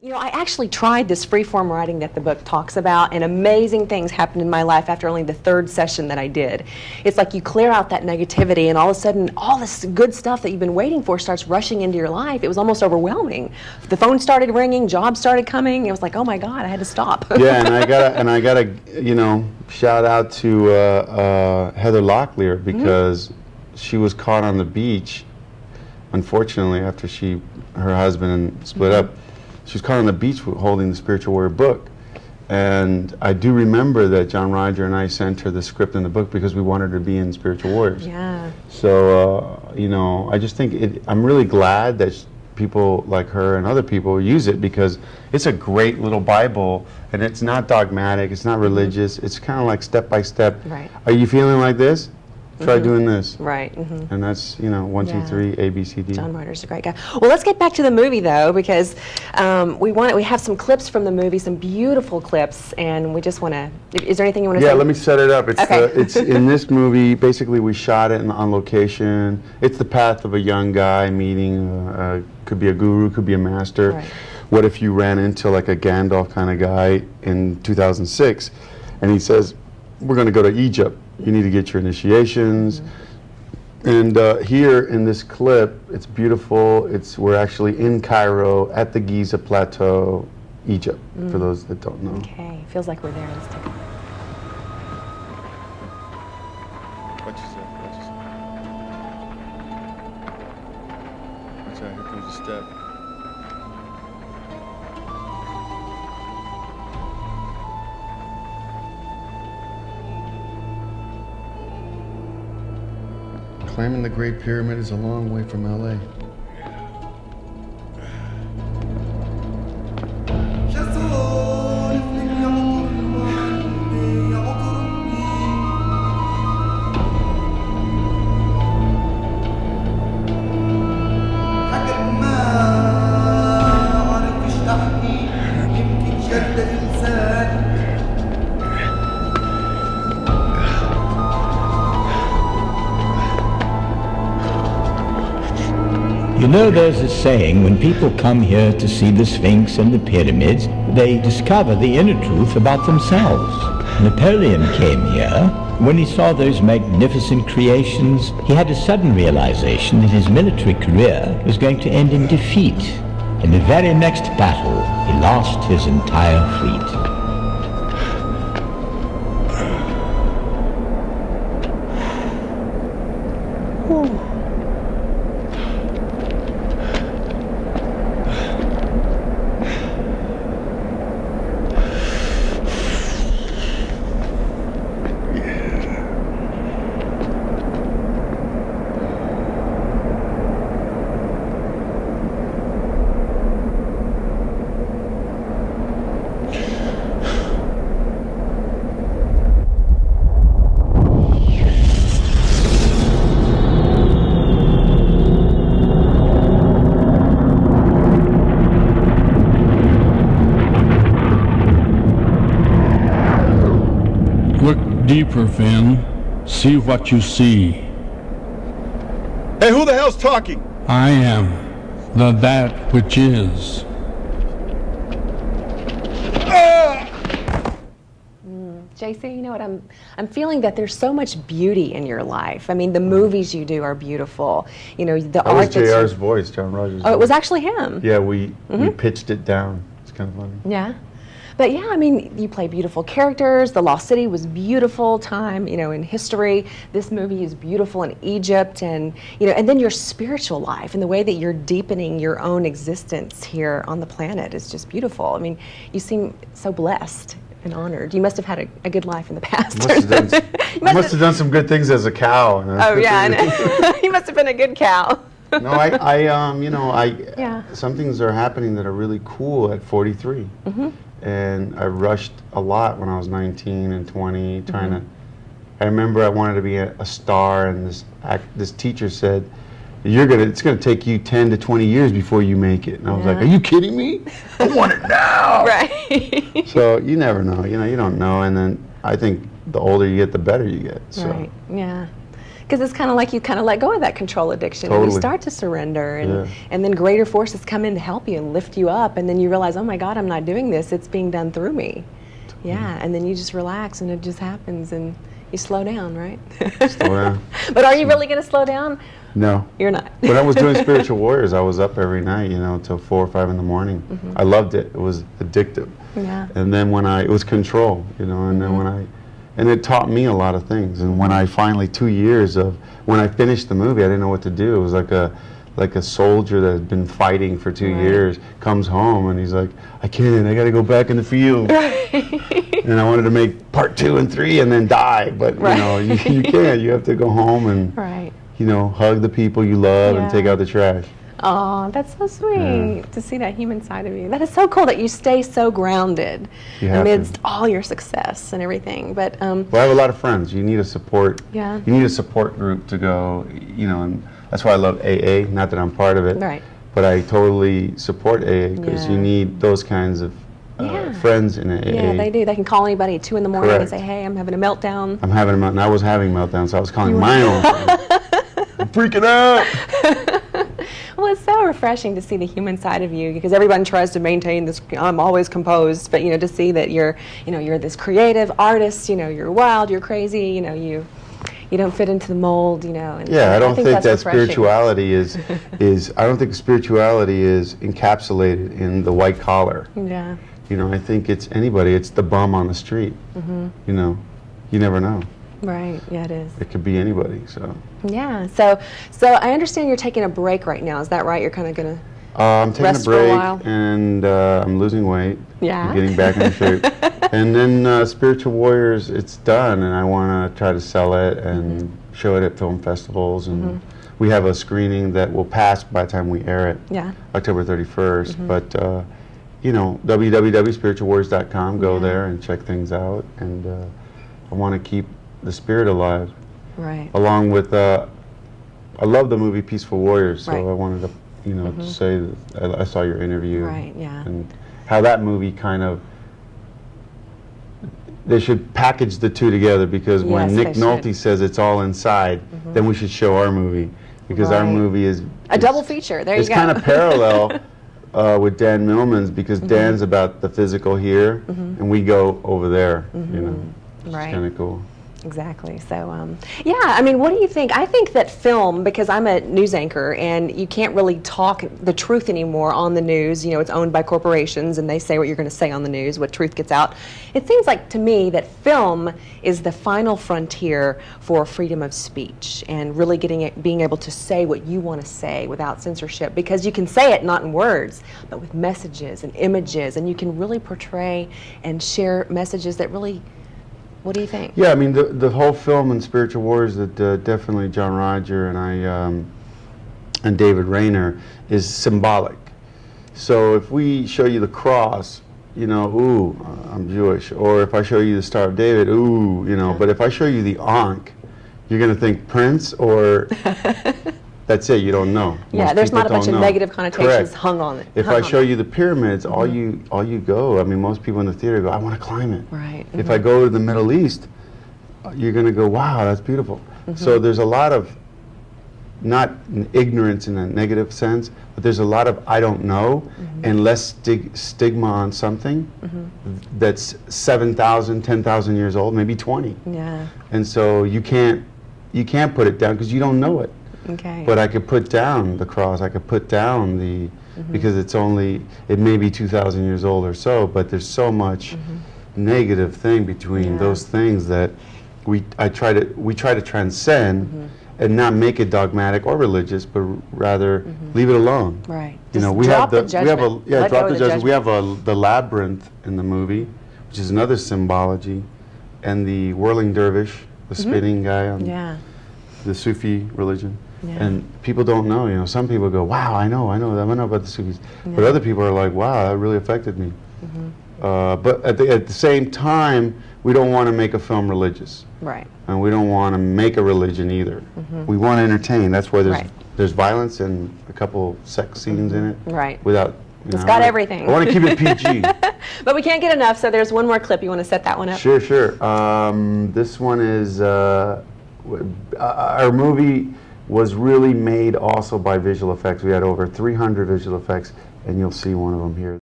You know, I actually tried this freeform writing that the book talks about, and amazing things happened in my life after only the third session that I did. It's like you clear out that negativity, and all of a sudden, all this good stuff that you've been waiting for starts rushing into your life. It was almost overwhelming. The phone started ringing, jobs started coming. It was like, oh my God, I had to stop. Yeah, and I gotta, you know, shout out to Heather Locklear, because she was caught on the beach, unfortunately, after her husband split up. She was caught on the beach holding the Spiritual Warrior book. And I do remember that John Roger and I sent her the script in the book because we wanted her to be in Spiritual Warriors. Yeah. So, you know, I just think I'm really glad that people like her and other people use it, because it's a great little Bible, and it's not dogmatic, it's not religious, it's kind of like step by step. Right. Are you feeling like this? Try doing this. Right. And that's, you know, 1, 2, 3, A, B, C, D. John Ryder's a great guy. Well, let's get back to the movie, though, because we have some clips from the movie, some beautiful clips, and we just want to, is there anything you want to say? Yeah, let me set it up. It's, okay. It's in this movie, basically we shot it on location. It's the path of a young guy meeting, could be a guru, could be a master. Right. What if you ran into like a Gandalf kind of guy in 2006, and he says, we're going to go to Egypt. You need to get your initiations. And here in this clip, it's beautiful. We're actually in Cairo at the Giza Plateau, Egypt, for those that don't know. Okay, feels like we're there. Let's take it. Watch yourself, watch yourself. Watch out, here comes a step. Climbing the Great Pyramid is a long way from LA. You know, there's a saying, when people come here to see the Sphinx and the pyramids, they discover the inner truth about themselves. Napoleon came here. When he saw those magnificent creations, he had a sudden realization that his military career was going to end in defeat. In the very next battle, he lost his entire fleet. Deeper, Finn. See what you see. Hey, who the hell's talking? I am the that which is. JC, you know what, I'm feeling that there's so much beauty in your life. I mean, the movies you do are beautiful. You know, the art. That was JR's voice, John Rogers' Oh, it voice. was actually him. Yeah, we pitched it down. It's kind of funny. Yeah. But yeah, I mean, you play beautiful characters. The Lost City was beautiful time, you know, in history. This movie is beautiful in Egypt, and you know, and then your spiritual life and the way that you're deepening your own existence here on the planet is just beautiful. I mean, you seem so blessed and honored. You must have had a good life in the past. I must have done some good things as a cow. Oh yeah, I know. You must have been a good cow. No, you know, some things are happening that are really cool at 43. And I rushed a lot when I was 19 and 20, trying to. I remember I wanted to be a star, and this teacher said, "It's gonna take you 10 to 20 years before you make it." And I was like, "Are you kidding me? I want it now!" Right. So you never know. You know, you don't know. And then I think the older you get, the better you get. So. Right. Yeah. Because it's kind of like you kind of let go of that control addiction and you start to surrender, and then greater forces come in to help you and lift you up, and then you realize, oh my God, I'm not doing this, it's being done through me. Yeah, and then you just relax and it just happens and you slow down, right? Slow down. But are you really going to slow down? No. You're not. When I was doing Spiritual Warriors, I was up every night, till 4 or 5 in the morning. I loved it. It was addictive. Yeah. And then it was control, and then and it taught me a lot of things. And when I finally, 2 years when I finished the movie, I didn't know what to do. It was like a soldier that had been fighting for 2 years comes home and he's like, I got to go back in the field. And I wanted to make part 2 and 3 and then die, but you can't. You have to go home and hug the people you love and take out the trash. Oh, that's so sweet to see that human side of you. That is so cool that you stay so grounded amidst all your success and everything. But well, I have a lot of friends. You need a support. Yeah. You need a support group to go. And that's why I love AA. Not that I'm part of it. Right. But I totally support AA because you need those kinds of friends in AA. Yeah, they do. They can call anybody at 2 in the morning Correct. and say, "Hey, I'm having a meltdown." I'm having a meltdown. I was having meltdowns, so I was calling my own friends. I'm freaking out. Well, it's so refreshing to see the human side of you, because everyone tries to maintain this, I'm always composed, but to see that you're this creative artist, you're wild, you're crazy, you don't fit into the mold, and I don't think that refreshing. spirituality is I don't think spirituality is encapsulated in the white collar. Yeah. I think it's anybody. It's the bum on the street. You never know. Right. Yeah, it is. It could be anybody. So. Yeah. So I understand you're taking a break right now. Is that right? You're kind of gonna I'm taking rest a break for a while? and I'm losing weight. Yeah. I'm getting back in shape. And then Spiritual Warriors, it's done, and I want to try to sell it and show it at film festivals. And we have a screening that will pass by the time we air it. Yeah. October 31st. But www.spiritualwarriors.com. Go there and check things out. And I want to keep the spirit alive. Right. Along with, I love the movie Peaceful Warriors, so Right. I wanted to, to say that I saw your interview. Right. Yeah. And how that movie kind of, they should package the two together, because when Yes, Nick they Nolte should. says it's all inside, then we should show our movie, because our Right. movie is A double feature. There you it's go. kind of parallel with Dan Millman's, because Dan's about the physical here, and we go over there. It's Right. kind of cool. Exactly. So, yeah, I mean, what do you think? I think that film, because I'm a news anchor and you can't really talk the truth anymore on the news. It's owned by corporations and they say what you're going to say on the news, what truth gets out. It seems like to me that film is the final frontier for freedom of speech and really being able to say what you want to say without censorship, because you can say it not in words, but with messages and images, and you can really portray and share messages that really. What do you think? Yeah, I mean, the whole film in Spiritual Wars that definitely John Roger and I and David Rayner is symbolic. So if we show you the cross, ooh, I'm Jewish. Or if I show you the Star of David, ooh, But if I show you the Ankh, you're going to think Prince, or that's it. You don't know. Yeah, Most there's people not a bunch don't of know. negative connotations Correct. hung on it. If I show you the pyramids, all you go. I mean, most people in the theater go, I want to climb it. Right. If I go to the Middle East, you're going to go, wow, that's beautiful. So there's a lot of, not ignorance in a negative sense, but there's a lot of I don't know, and less stigma on something that's 7,000, 10,000 years old, maybe 20. Yeah. And so you can't put it down because you don't know it. Okay. But I could put down the cross. I could put down the, because it may be 2,000 years old or so, but there's so much negative thing between those things that we try to transcend and not make it dogmatic or religious, but rather leave it alone. Right. You know, Just we drop have the we have a judgment. yeah, Let drop go the of the judgment. We have the labyrinth in the movie, which is another symbology, and the whirling dervish, the spinning guy on the Sufi religion. Yeah. And people don't know, you know, some people go, wow, I know about the Sufis. But other people are like, wow, that really affected me. But at the same time, we don't want to make a film religious. Right. And we don't want to make a religion either. We want to entertain. That's why Right. there's violence and a couple sex scenes in it. Right. Without, It's got everything. I want to keep it PG. But we can't get enough, so there's one more clip. You want to set that one up? Sure. This one is Our movie was really made also by visual effects. We had over 300 visual effects, and you'll see one of them here.